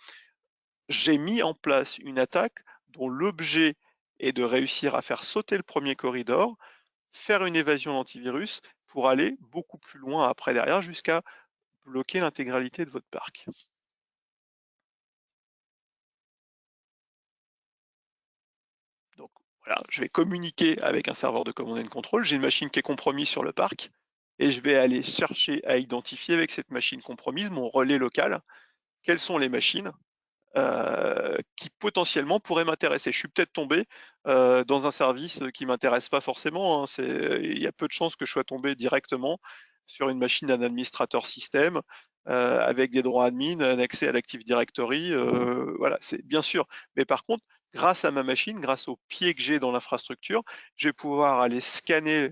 j'ai mis en place une attaque dont l'objet est de réussir à faire sauter le premier corridor, faire une évasion d'antivirus pour aller beaucoup plus loin après derrière jusqu'à bloquer l'intégralité de votre parc. Donc voilà, je vais communiquer avec un serveur de command and control. J'ai une machine qui est compromise sur le parc et je vais aller chercher à identifier avec cette machine compromise, mon relais local, quelles sont les machines qui potentiellement pourraient m'intéresser. Je suis peut-être tombé dans un service qui ne m'intéresse pas forcément, hein. Il y a peu de chances que je sois tombé directement sur une machine d'un administrateur système, avec des droits admin, un accès à l'Active Directory, voilà, c'est bien sûr. Mais par contre, grâce à ma machine, grâce au pied que j'ai dans l'infrastructure, je vais pouvoir aller scanner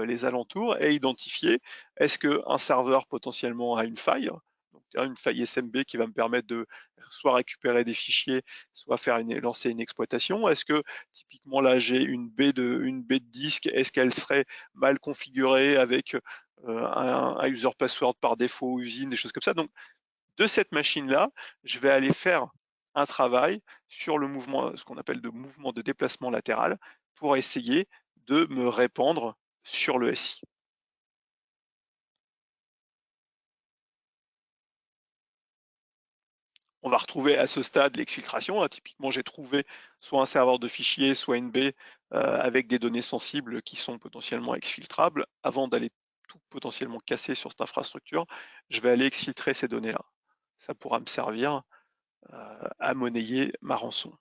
les alentours et identifier est-ce qu'un serveur potentiellement a une faille, donc une faille SMB qui va me permettre de soit récupérer des fichiers, soit lancer une exploitation. Est-ce que typiquement là j'ai une baie de disque, est-ce qu'elle serait mal configurée avec un user password par défaut usine, des choses comme ça. Donc de cette machine-là, je vais aller faire un travail sur le mouvement, ce qu'on appelle de mouvement de déplacement latéral, pour essayer de me répandre sur le SI. On va retrouver à ce stade l'exfiltration. Typiquement, j'ai trouvé soit un serveur de fichiers, soit une baie avec des données sensibles qui sont potentiellement exfiltrables. Avant d'aller tout potentiellement casser sur cette infrastructure, je vais aller exfiltrer ces données-là. Ça pourra me servir à monnayer ma rançon.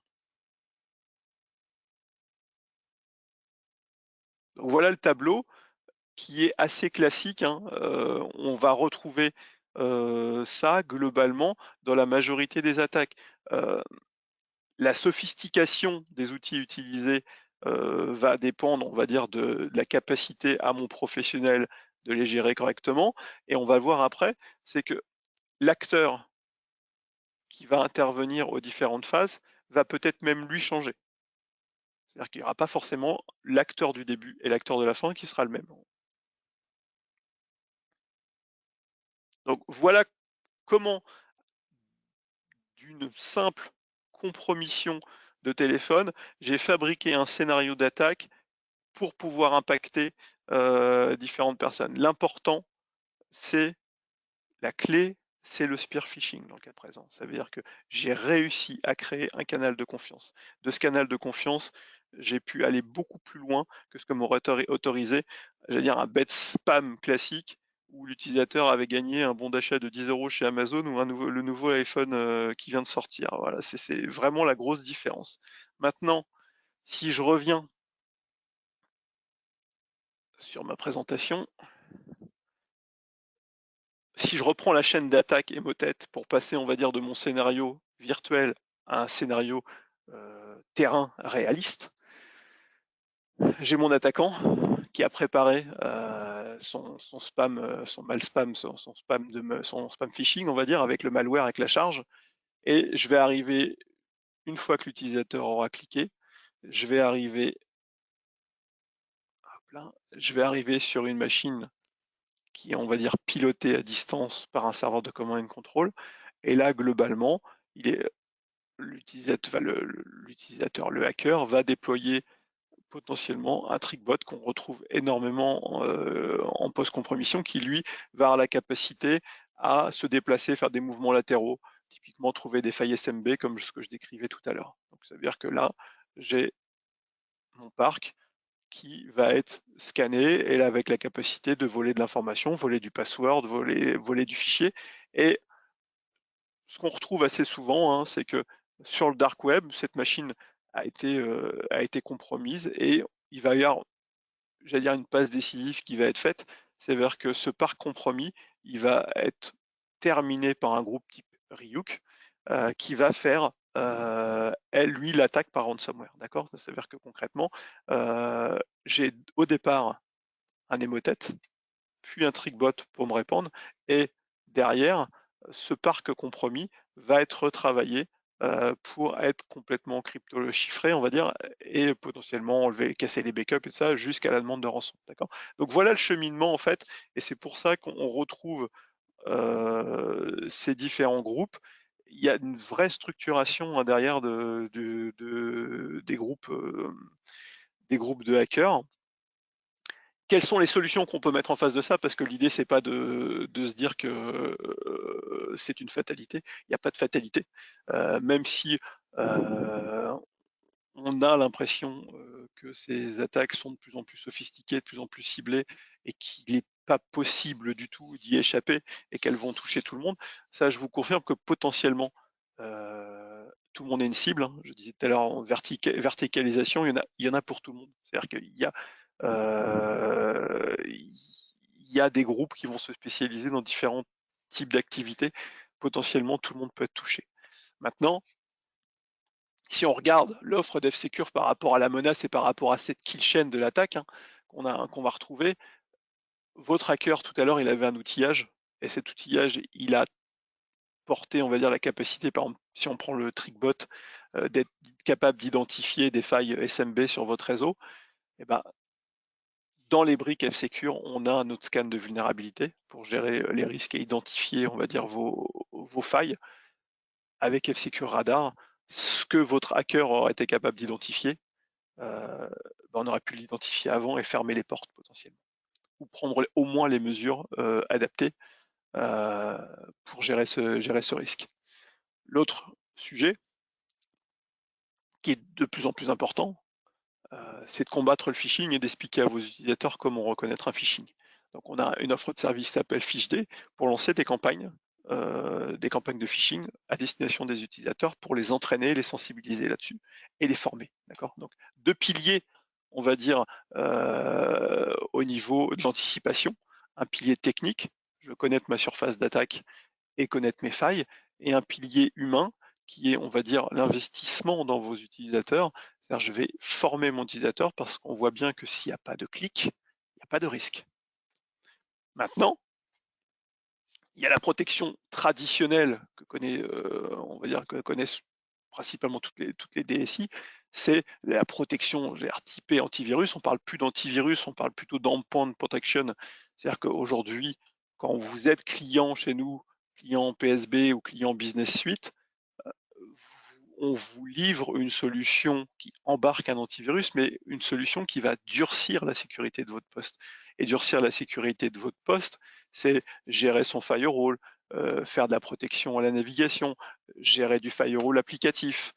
Donc voilà le tableau qui est assez classique, hein. On va retrouver ça globalement dans la majorité des attaques. La sophistication des outils utilisés va dépendre, on va dire, de la capacité à mon professionnel de les gérer correctement. Et on va le voir après, c'est que l'acteur qui va intervenir aux différentes phases va peut-être même lui changer. C'est-à-dire qu'il n'y aura pas forcément l'acteur du début et l'acteur de la fin qui sera le même. Donc voilà comment, d'une simple compromission de téléphone, j'ai fabriqué un scénario d'attaque pour pouvoir impacter différentes personnes. L'important, c'est la clé, c'est le spear phishing dans le cas présent. Ça veut dire que j'ai réussi à créer un canal de confiance. De ce canal de confiance, j'ai pu aller beaucoup plus loin que ce que m'aurait autorisé, j'allais dire un bête spam classique où l'utilisateur avait gagné un bon d'achat de 10 € chez Amazon ou le nouveau iPhone qui vient de sortir. Voilà, c'est vraiment la grosse différence. Maintenant, si je reviens sur ma présentation, si je reprends la chaîne d'attaque Emotet pour passer, on va dire, de mon scénario virtuel à un scénario terrain réaliste, j'ai mon attaquant qui a préparé son spam, son mal spam, son spam phishing, on va dire, avec le malware, avec la charge. Et je vais arriver, une fois que l'utilisateur aura cliqué, je vais arriver, hop là, je vais arriver sur une machine qui est, on va dire, pilotée à distance par un serveur de command and control. Et là, globalement, il est l'utilisateur, le hacker, va déployer potentiellement un trickbot qu'on retrouve énormément en post-compromission, qui lui va avoir la capacité à se déplacer, faire des mouvements latéraux, typiquement trouver des failles SMB comme ce que je décrivais tout à l'heure. Donc ça veut dire que là, j'ai mon parc qui va être scanné et là avec la capacité de voler de l'information, voler du password, voler du fichier. Et ce qu'on retrouve assez souvent, hein, c'est que sur le dark web, cette machine a été compromise et il va y avoir, j'allais dire, une passe décisive qui va être faite. C'est-à-dire que ce parc compromis, il va être terminé par un groupe type Ryuk qui va faire, lui, l'attaque par ransomware. D'accord? Ça veut dire que concrètement, j'ai au départ un émotet, puis un trickbot pour me répondre, et derrière, ce parc compromis va être retravaillé pour être complètement crypto-chiffré, on va dire, et potentiellement enlever, casser les backups et ça jusqu'à la demande de rançon. D'accord. Donc voilà le cheminement en fait, et c'est pour ça qu'on retrouve ces différents groupes. Il y a une vraie structuration hein, derrière des groupes de hackers. Quelles sont les solutions qu'on peut mettre en face de ça? Parce que l'idée, c'est pas de se dire que c'est une fatalité. Il n'y a pas de fatalité. Même si on a l'impression que ces attaques sont de plus en plus sophistiquées, de plus en plus ciblées, et qu'il n'est pas possible du tout d'y échapper et qu'elles vont toucher tout le monde, ça, je vous confirme que potentiellement, tout le monde est une cible. Hein. Je disais tout à l'heure en verticalisation, il y en a pour tout le monde. C'est-à-dire qu'il y a il y a des groupes qui vont se spécialiser dans différents types d'activités. Potentiellement, tout le monde peut être touché. Maintenant, si on regarde l'offre d'F-Secure par rapport à la menace et par rapport à cette kill chain de l'attaque qu'on va retrouver, votre hacker tout à l'heure, il avait un outillage, et cet outillage, il a porté, on va dire, la capacité, par exemple, si on prend le TrickBot, d'être capable d'identifier des failles SMB sur votre réseau. Et ben, dans les briques F-Secure, on a un autre scan de vulnérabilité pour gérer les risques et identifier, on va dire, vos failles. Avec F-Secure Radar, ce que votre hacker aurait été capable d'identifier, on aurait pu l'identifier avant et fermer les portes potentiellement, ou prendre au moins les mesures adaptées pour gérer ce risque. L'autre sujet, qui est de plus en plus important, c'est de combattre le phishing et d'expliquer à vos utilisateurs comment reconnaître un phishing. Donc on a une offre de service qui s'appelle PhishD pour lancer des campagnes de phishing à destination des utilisateurs pour les entraîner, les sensibiliser là-dessus et les former. D'accord. Donc deux piliers, on va dire, au niveau de l'anticipation. Un pilier technique, je veux connaître ma surface d'attaque et connaître mes failles, et un pilier humain qui est, on va dire, l'investissement dans vos utilisateurs. C'est-à-dire, je vais former mon utilisateur parce qu'on voit bien que s'il n'y a pas de clic, il n'y a pas de risque. Maintenant, il y a la protection traditionnelle que on va dire que connaissent principalement toutes les DSI, c'est la protection typée antivirus. On parle plus d'antivirus, on parle plutôt d'endpoint protection. C'est-à-dire qu'aujourd'hui, quand vous êtes client chez nous, client PSB ou client Business Suite, on vous livre une solution qui embarque un antivirus, mais une solution qui va durcir la sécurité de votre poste. Et durcir la sécurité de votre poste, c'est gérer son firewall, faire de la protection à la navigation, gérer du firewall applicatif,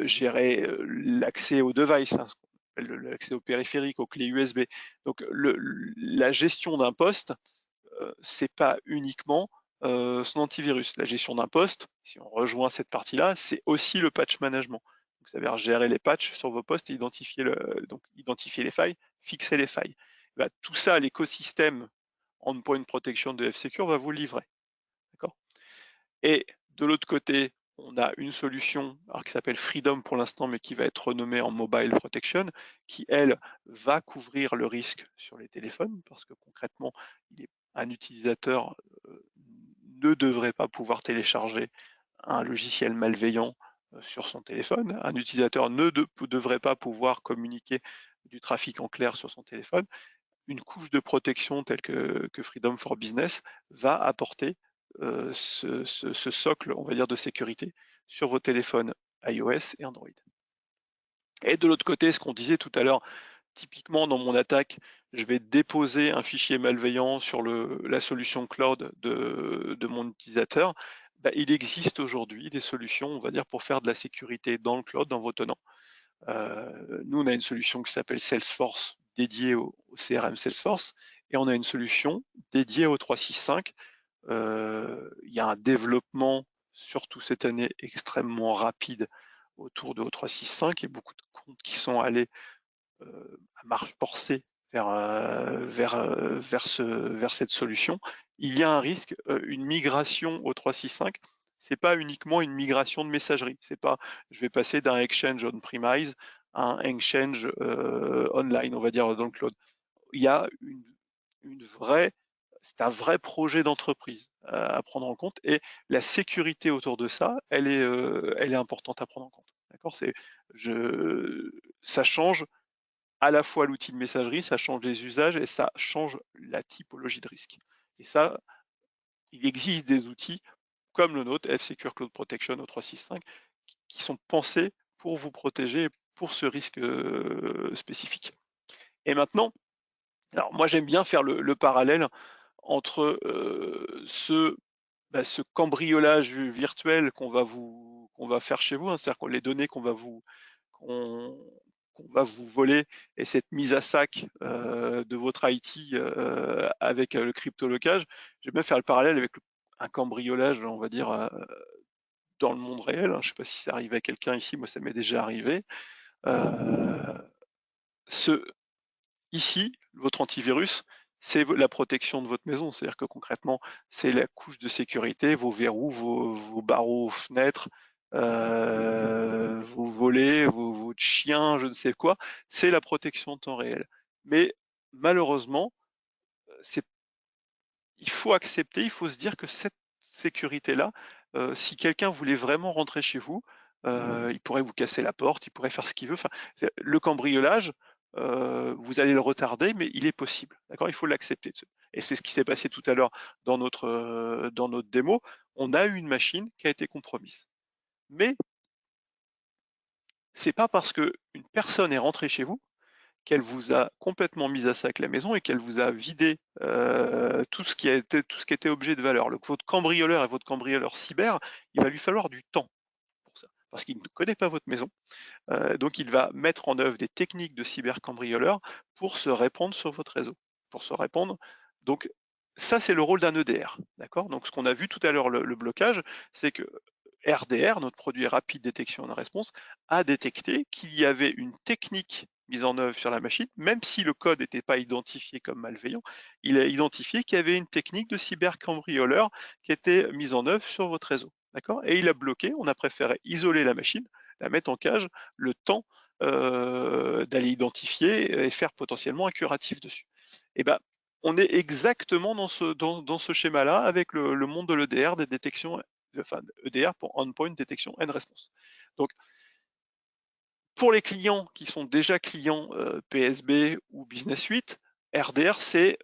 gérer l'accès aux devices, hein, ce qu'on appelle l'accès aux périphériques, aux clés USB. Donc la gestion d'un poste, c'est pas uniquement son antivirus. La gestion d'un poste, si on rejoint cette partie-là, c'est aussi le patch management. Donc, ça veut dire gérer les patchs sur vos postes et identifier les failles, fixer les failles. Bah, tout ça, l'écosystème endpoint protection de F-Secure va vous livrer. D'accord. Et de l'autre côté, on a une solution qui s'appelle Freedom pour l'instant, mais qui va être renommée en Mobile Protection, qui, elle, va couvrir le risque sur les téléphones, parce que concrètement, un utilisateur ne devrait pas pouvoir télécharger un logiciel malveillant sur son téléphone. Un utilisateur ne devrait pas pouvoir communiquer du trafic en clair sur son téléphone. Une couche de protection telle que Freedom for Business va apporter ce socle, on va dire, de sécurité sur vos téléphones iOS et Android. Et de l'autre côté, ce qu'on disait tout à l'heure, typiquement dans mon attaque, je vais déposer un fichier malveillant sur la solution cloud de mon utilisateur. Bah, il existe aujourd'hui des solutions, on va dire, pour faire de la sécurité dans le cloud, dans vos tenants. Nous, on a une solution qui s'appelle Salesforce, dédiée au CRM Salesforce, et on a une solution dédiée au 365. Il y a un développement, surtout cette année, extrêmement rapide autour de O365 et beaucoup de comptes qui sont allés à marche forcée vers cette solution. Il y a un risque, une migration au 365, c'est pas uniquement une migration de messagerie. C'est pas, je vais passer d'un exchange on-premise à un exchange online, on va dire dans le cloud. Il y a c'est un vrai projet d'entreprise à prendre en compte, et la sécurité autour de ça, elle est importante à prendre en compte. D'accord, ça change à la fois l'outil de messagerie, ça change les usages et ça change la typologie de risque. Et ça, il existe des outils comme le nôtre, F-Secure Cloud Protection O365, qui sont pensés pour vous protéger pour ce risque spécifique. Et maintenant, alors moi j'aime bien faire le parallèle entre ce cambriolage virtuel qu'on va faire chez vous, hein, c'est-à-dire que les données qu'on va vous voler, et cette mise à sac de votre IT avec le crypto-locage. J'aime bien faire le parallèle avec un cambriolage, on va dire, dans le monde réel. Je ne sais pas si ça arrive à quelqu'un ici, moi ça m'est déjà arrivé. Ici, votre antivirus, c'est la protection de votre maison. C'est-à-dire que concrètement, c'est la couche de sécurité, vos verrous, vos barreaux, fenêtres, vos volets, votre chien, je ne sais quoi. C'est la protection en temps réel. Mais malheureusement, c'est il faut accepter, il faut se dire que cette sécurité-là, si quelqu'un voulait vraiment rentrer chez vous, il pourrait vous casser la porte, il pourrait faire ce qu'il veut. Enfin, le cambriolage, vous allez le retarder, mais il est possible. D'accord? Il faut l'accepter. Et c'est ce qui s'est passé tout à l'heure dans notre démo. On a eu une machine qui a été compromise. Mais c'est pas parce qu'une personne est rentrée chez vous qu'elle vous a complètement mis à sac la maison et qu'elle vous a vidé tout ce qui était objet de valeur. Votre cambrioleur et votre cambrioleur cyber, il va lui falloir du temps pour ça, parce qu'il ne connaît pas votre maison. Donc il va mettre en œuvre des techniques de cybercambrioleur pour se répandre sur votre réseau, pour se répandre. Donc ça, c'est le rôle d'un EDR, d'accord? Donc ce qu'on a vu tout à l'heure, le blocage, c'est que RDR, notre produit Rapid Detection and Response, a détecté qu'il y avait une technique mise en œuvre sur la machine, même si le code n'était pas identifié comme malveillant, il a identifié qu'il y avait une technique de cybercambrioleur qui était mise en œuvre sur votre réseau, d'accord? Et il a bloqué, on a préféré isoler la machine, la mettre en cage, le temps d'aller identifier et faire potentiellement un curatif dessus. Et ben, on est exactement dans ce schéma-là avec le monde de l'EDR, des détections, enfin EDR pour Endpoint Detection and Response. Donc, pour les clients qui sont déjà clients PSB ou Business Suite, RDR, c'est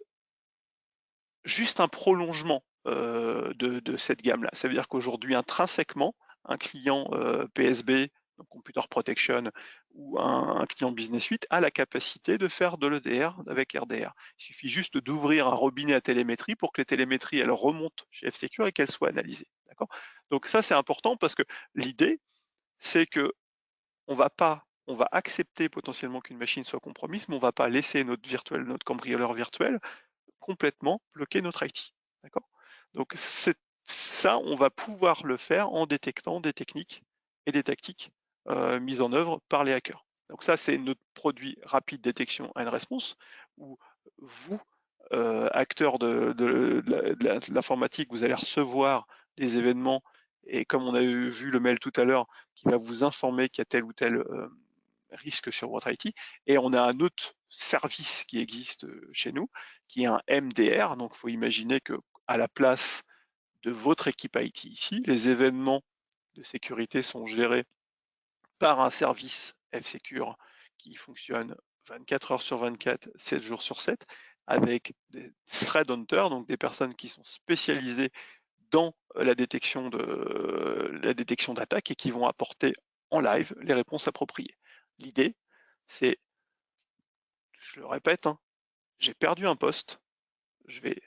juste un prolongement de cette gamme-là. Ça veut dire qu'aujourd'hui, intrinsèquement, un client PSB, donc Computer Protection, ou un client Business Suite a la capacité de faire de l'EDR avec RDR. Il suffit juste d'ouvrir un robinet à télémétrie pour que les télémétries elles remontent chez F-Secure et qu'elles soient analysées. Donc ça, c'est important parce que l'idée, c'est que on va accepter potentiellement qu'une machine soit compromise, mais on ne va pas laisser notre cambrioleur virtuel complètement bloquer notre IT. D'accord? Donc ça, on va pouvoir le faire en détectant des techniques et des tactiques mises en œuvre par les hackers. Donc ça, c'est notre produit Rapid Detection and Response, où vous, acteurs de l'informatique, vous allez recevoir des événements, et comme on a vu le mail tout à l'heure, qui va vous informer qu'il y a tel ou tel risque sur votre IT. Et on a un autre service qui existe chez nous, qui est un MDR. Donc, il faut imaginer que à la place de votre équipe IT ici, les événements de sécurité sont gérés par un service F-Secure qui fonctionne 24 heures sur 24, 7 jours sur 7, avec des threat hunters, donc des personnes qui sont spécialisées dans la détection d'attaques et qui vont apporter en live les réponses appropriées. L'idée, c'est, je le répète, hein, j'ai perdu un poste, je vais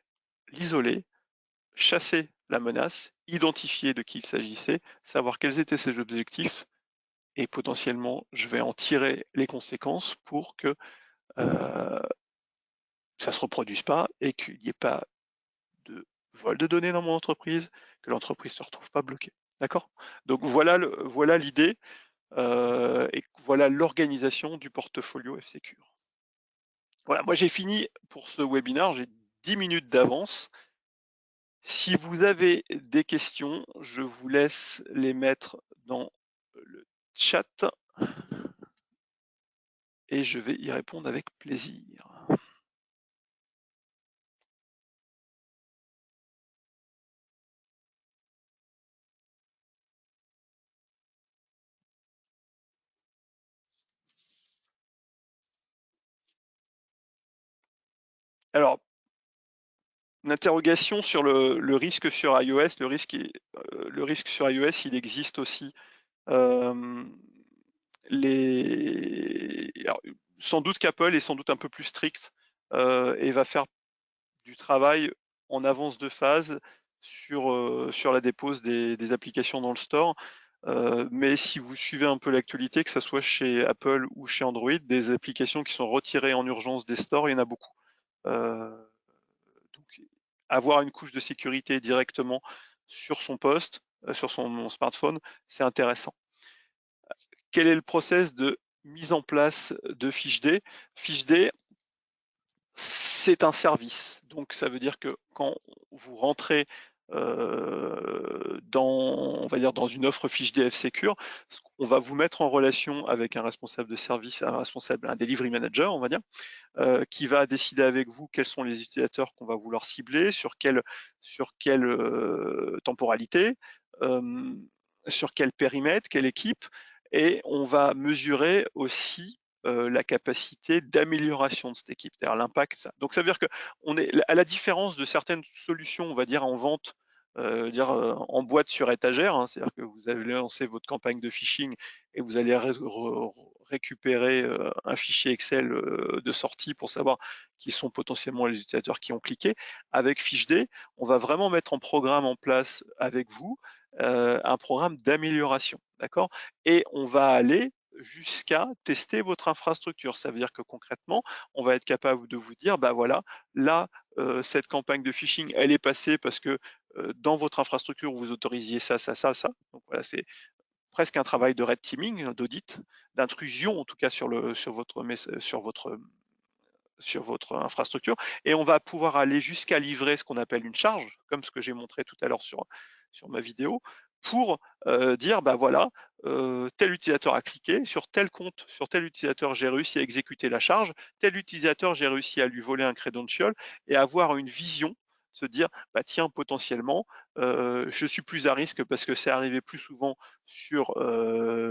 l'isoler, chasser la menace, identifier de qui il s'agissait, savoir quels étaient ses objectifs, et potentiellement, je vais en tirer les conséquences pour que ça ne se reproduise pas et qu'il n'y ait pas de vol de données dans mon entreprise, que l'entreprise ne se retrouve pas bloquée. D'accord? Donc voilà l'idée et voilà l'organisation du portfolio F-Secure. Voilà, moi j'ai fini pour ce webinaire, j'ai 10 minutes d'avance. Si vous avez des questions, je vous laisse les mettre dans le chat et je vais y répondre avec plaisir. Alors, une interrogation sur le risque sur iOS. Le risque sur iOS, il existe aussi. Alors, sans doute qu'Apple est sans doute un peu plus strict et va faire du travail en avance de phase sur la dépose des applications dans le store. Mais si vous suivez un peu l'actualité, que ce soit chez Apple ou chez Android, des applications qui sont retirées en urgence des stores, il y en a beaucoup. Donc, avoir une couche de sécurité directement sur son poste, sur son smartphone, c'est intéressant. Quel est le process de mise en place de fiche D? Fiche D, c'est un service. Donc ça veut dire que quand vous rentrez on va dire dans une offre FicheD F-Secure, on va vous mettre en relation avec un responsable de service, un delivery manager, on va dire, qui va décider avec vous quels sont les utilisateurs qu'on va vouloir cibler, sur quelle temporalité, euh, sur quel périmètre, quelle équipe, et on va mesurer aussi la capacité d'amélioration de cette équipe, c'est-à-dire l'impact. Donc ça veut dire que on est à la différence de certaines solutions, on va dire en vente, en boîte sur étagère, hein, c'est-à-dire que vous allez lancer votre campagne de phishing et vous allez récupérer un fichier Excel de sortie pour savoir qui sont potentiellement les utilisateurs qui ont cliqué. Avec FicheD, on va vraiment mettre en programme en place avec vous un programme d'amélioration, d'accord? Et on va aller jusqu'à tester votre infrastructure. Ça veut dire que concrètement, on va être capable de vous dire, bah voilà, là, cette campagne de phishing, elle est passée parce que dans votre infrastructure, vous autorisiez ça, ça, ça, ça. Donc voilà, c'est presque un travail de red teaming, d'audit, d'intrusion en tout cas sur votre infrastructure, et on va pouvoir aller jusqu'à livrer ce qu'on appelle une charge, comme ce que j'ai montré tout à l'heure sur ma vidéo, pour dire, bah voilà, tel utilisateur a cliqué, sur tel compte, sur tel utilisateur, j'ai réussi à exécuter la charge, tel utilisateur, j'ai réussi à lui voler un credential, et avoir une vision, se dire, bah tiens, potentiellement, je suis plus à risque parce que c'est arrivé plus souvent sur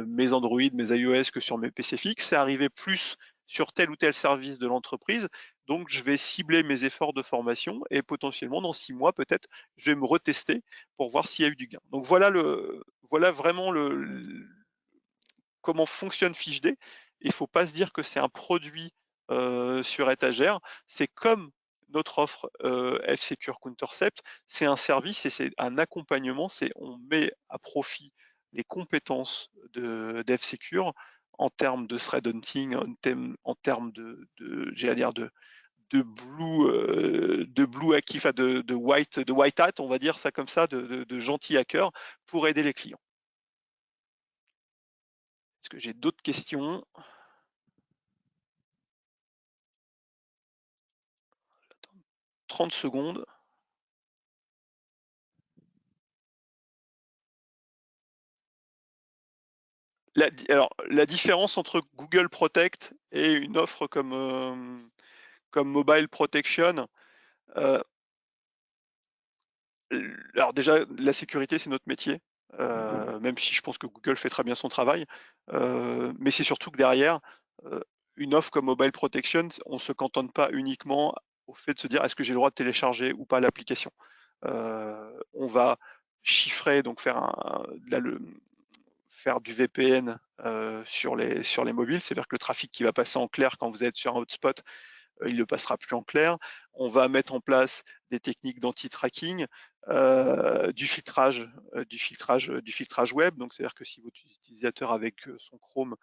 mes Android, mes iOS que sur mes PC fixes, c'est arrivé plus sur tel ou tel service de l'entreprise. Donc, je vais cibler mes efforts de formation et potentiellement, dans 6 mois, peut-être, je vais me retester pour voir s'il y a eu du gain. Donc, voilà vraiment comment fonctionne FicheD. Il ne faut pas se dire que c'est un produit sur étagère. C'est comme notre offre F-Secure Countercept, c'est un service et c'est un accompagnement. On met à profit les compétences d'F-Secure en termes de threat hunting, en termes j'allais dire de blue hack, enfin de white hat, on va dire ça comme ça, de gentils hackers pour aider les clients. Est-ce que j'ai d'autres questions? 30 secondes. La différence entre Google Protect et une offre comme Mobile Protection, euh, alors déjà, la sécurité, c'est notre métier, même si je pense que Google fait très bien son travail, mais c'est surtout que derrière, euh, une offre comme Mobile Protection, on ne se cantonne pas uniquement au fait de se dire est-ce que j'ai le droit de télécharger ou pas l'application. On va chiffrer, donc faire du VPN sur les mobiles, c'est-à-dire que le trafic qui va passer en clair quand vous êtes sur un hotspot, il ne passera plus en clair. On va mettre en place des techniques d'anti-tracking, du filtrage web. Donc, c'est-à-dire que si votre utilisateur avec son Chrome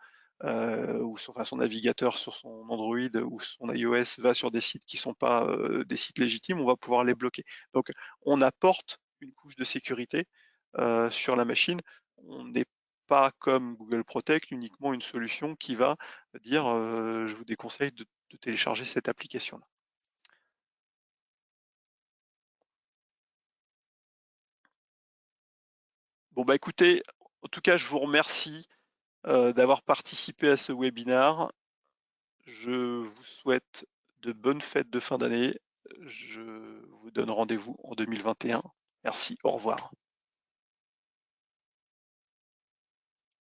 ou son navigateur sur son Android ou son iOS va sur des sites qui ne sont pas des sites légitimes, on va pouvoir les bloquer. Donc, on apporte une couche de sécurité sur la machine. On n'est pas comme Google Protect, uniquement une solution qui va dire je vous déconseille de télécharger cette application-là. Bon bah écoutez, en tout cas je vous remercie d'avoir participé à ce webinaire. Je vous souhaite de bonnes fêtes de fin d'année. Je vous donne rendez-vous en 2021. Merci, au revoir.